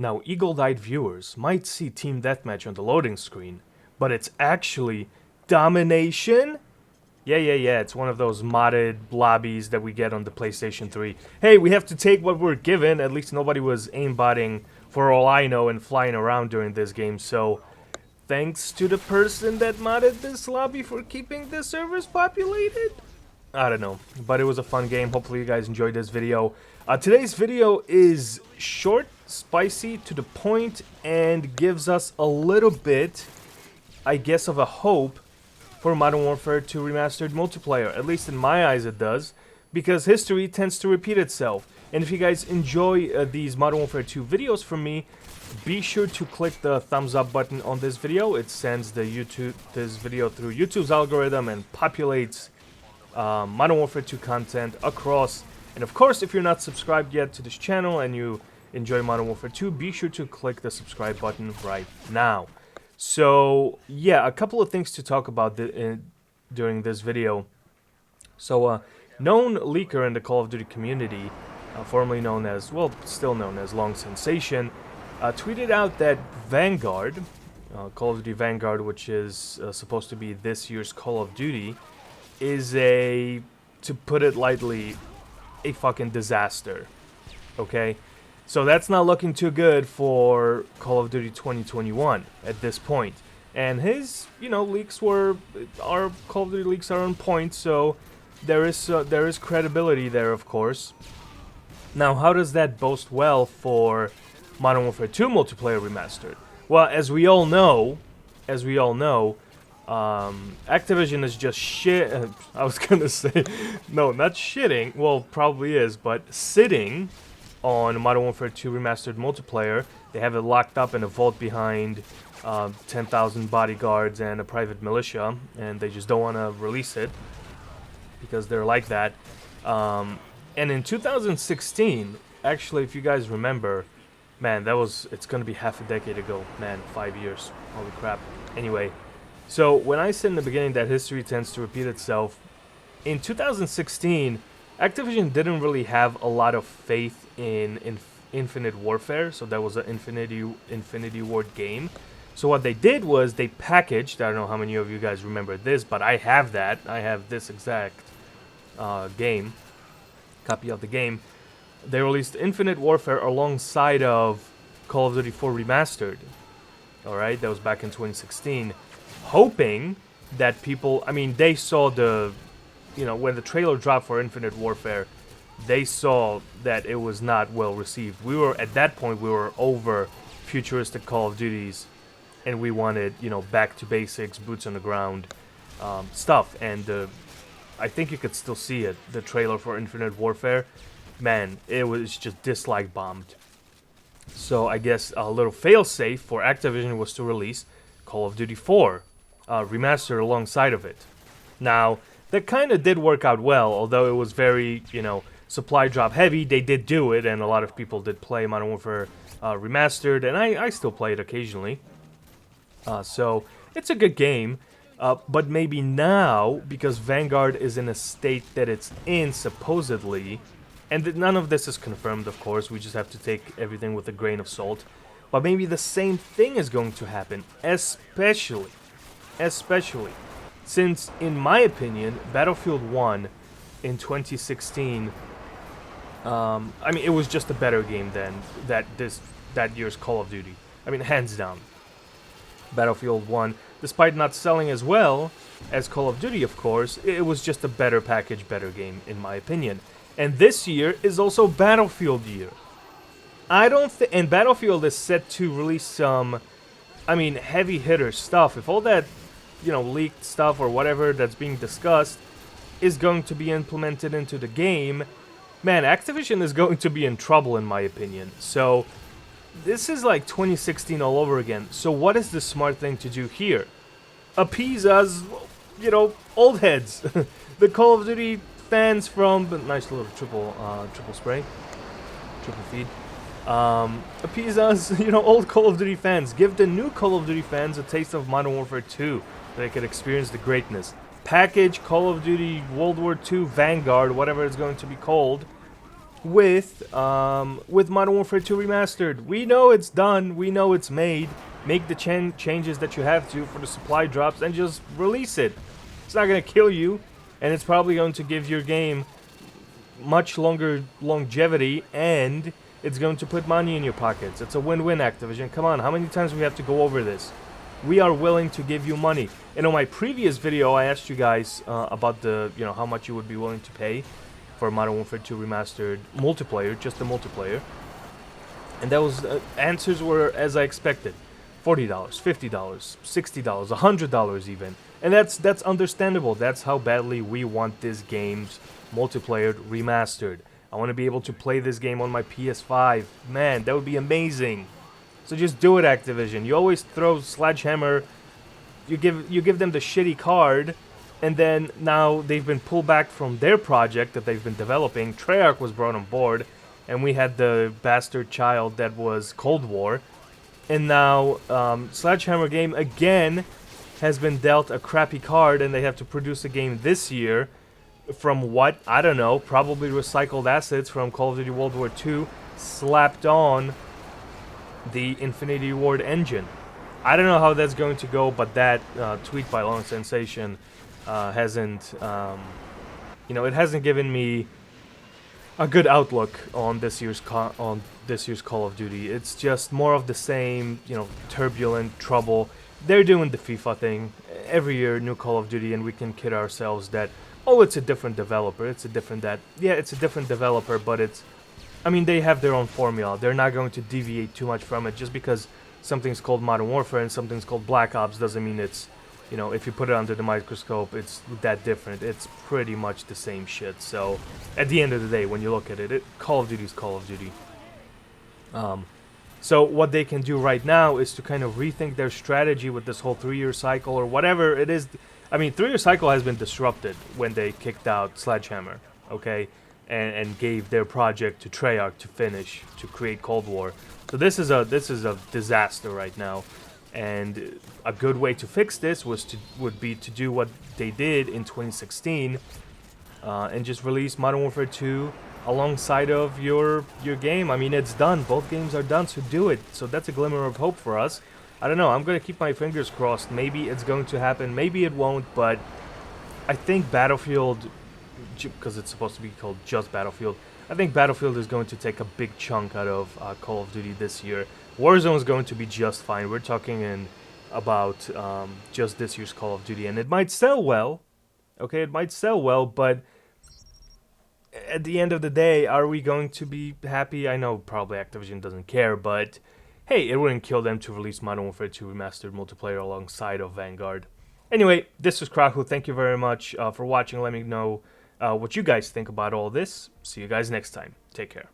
Now, eagle-eyed viewers might see Team Deathmatch on the loading screen, but it's actually Domination? Yeah, it's one of those modded lobbies that we get on the PlayStation 3. Hey, we have to take what we're given. At least nobody was aimbotting, for all I know, and flying around during this game, so thanks to the person that modded this lobby for keeping the servers populated? I don't know, but it was a fun game. Hopefully you guys enjoyed this video. Today's video is short, spicy, to the point, and gives us a little bit, I guess, of a hope for Modern Warfare 2 Remastered multiplayer. At least in my eyes it does, because history tends to repeat itself. And if you guys enjoy these Modern Warfare 2 videos from me, be sure to click the thumbs up button on this video. It sends this video through YouTube's algorithm and populates Modern Warfare 2 content across. And of course, if you're not subscribed yet to this channel and you enjoy Modern Warfare 2, be sure to click the subscribe button right now. So yeah, a couple of things to talk about during this video. So known leaker in the Call of Duty community, formerly known as, well, still known as Long Sensation, tweeted out that Vanguard, Call of Duty Vanguard, which is supposed to be this year's Call of Duty, is to put it lightly, a fucking disaster. Okay? So that's not looking too good for Call of Duty 2021 at this point. And his, leaks our Call of Duty leaks are on point, so there is credibility there, of course. Now, how does that boast well for Modern Warfare 2 multiplayer remastered? Well, as we all know, Activision is just shit. I was gonna say, no, not shitting. Well, probably is, but sitting on Modern Warfare 2 Remastered multiplayer. They have it locked up in a vault behind 10,000 bodyguards and a private militia, and they just don't want to release it because they're like that. And in 2016, actually, if you guys remember, man, it's gonna be half a decade ago. Man, 5 years. Holy crap. Anyway, so when I said in the beginning that history tends to repeat itself, in 2016, Activision didn't really have a lot of faith in Infinite Warfare, so that was an Infinity Ward game. So what they did was they packaged, I don't know how many of you guys remember this, but I have that. I have this exact copy of the game. They released Infinite Warfare alongside of Call of Duty 4 Remastered. Alright, that was back in 2016. Hoping that people, they saw when the trailer dropped for Infinite Warfare, they saw that it was not well received. At that point, we were over futuristic Call of Duties, and we wanted, back to basics, boots on the ground stuff. And I think you could still see it, the trailer for Infinite Warfare. Man, it was just dislike bombed. So I guess a little failsafe for Activision was to release Call of Duty 4 Remastered alongside of it. Now, that kind of did work out well, although it was very, supply drop heavy. They did do it, and a lot of people did play Modern Warfare Remastered, and I still play it occasionally. So, it's a good game, but maybe now, because Vanguard is in a state that it's in, supposedly, and none of this is confirmed, of course, we just have to take everything with a grain of salt, but maybe the same thing is going to happen, especially, since, in my opinion, Battlefield 1 in 2016, it was just a better game than that year's Call of Duty. Hands down. Battlefield 1, despite not selling as well as Call of Duty, of course, it was just a better package, better game, in my opinion. And this year is also Battlefield year. And Battlefield is set to release some, heavy hitter stuff. If all that leaked stuff or whatever that's being discussed is going to be implemented into the game, man, Activision is going to be in trouble, in my opinion. So, this is like 2016 all over again. So what is the smart thing to do here? Appease us, old heads. The Call of Duty fans from... Nice little triple spray. Triple feed. Appease us, old Call of Duty fans. Give the new Call of Duty fans a taste of Modern Warfare 2. They could experience the greatness. Package Call of Duty World War II Vanguard, whatever it's going to be called, with Modern Warfare 2 Remastered. We know it's done. We know it's made. Make the changes that you have to for the supply drops and just release it. It's not gonna kill you, and it's probably going to give your game much longer longevity, and it's going to put money in your pockets. It's a win-win, Activision. Come on, how many times do we have to go over this? We are willing to give you money. And on my previous video, I asked you guys about the, how much you would be willing to pay for Modern Warfare 2 Remastered multiplayer, just the multiplayer. And that was answers were as I expected. $40, $50, $60, $100 even. And that's understandable. That's how badly we want this game's multiplayer remastered. I want to be able to play this game on my PS5. Man, that would be amazing. So just do it, Activision. You always throw Sledgehammer. You give them the shitty card, and then now they've been pulled back from their project that they've been developing. Treyarch was brought on board, and we had the bastard child that was Cold War. And now Sledgehammer Game again has been dealt a crappy card, and they have to produce a game this year from what? I don't know, probably recycled assets from Call of Duty World War II slapped on the Infinity Ward engine. I don't know how that's going to go, but that tweet by Long Sensation hasn't, it hasn't given me a good outlook on this year's Call of Duty. It's just more of the same, turbulent trouble. They're doing the FIFA thing every year, new Call of Duty, and we can kid ourselves that, oh, it's a different developer. It's a different it's a different developer, but they have their own formula. They're not going to deviate too much from it. Just because something's called Modern Warfare and something's called Black Ops doesn't mean it's, if you put it under the microscope, it's that different. It's pretty much the same shit. So, at the end of the day, when you look at it, Call of Duty is Call of Duty. So what they can do right now is to kind of rethink their strategy with this whole 3-year cycle or whatever it is. 3-year cycle has been disrupted when they kicked out Sledgehammer, okay, and gave their project to Treyarch to finish, to create Cold War. So this is a disaster right now, and a good way to fix this would be to do what they did in 2016, and just release Modern Warfare 2 alongside of your game. It's done. Both games are done, so do it. So that's a glimmer of hope for us. I don't know. I'm going to keep my fingers crossed. Maybe it's going to happen. Maybe it won't, but I think Battlefield, because it's supposed to be called just Battlefield, I think Battlefield is going to take a big chunk out of Call of Duty this year. Warzone is going to be just fine. We're talking in about just this year's Call of Duty, and it might sell well. Okay, it might sell well, but at the end of the day, are we going to be happy? I know probably Activision doesn't care, but hey, it wouldn't kill them to release Modern Warfare 2 Remastered multiplayer alongside of Vanguard. Anyway, this is Krahu. Thank you very much for watching. Let me know what you guys think about all this. See you guys next time. Take care.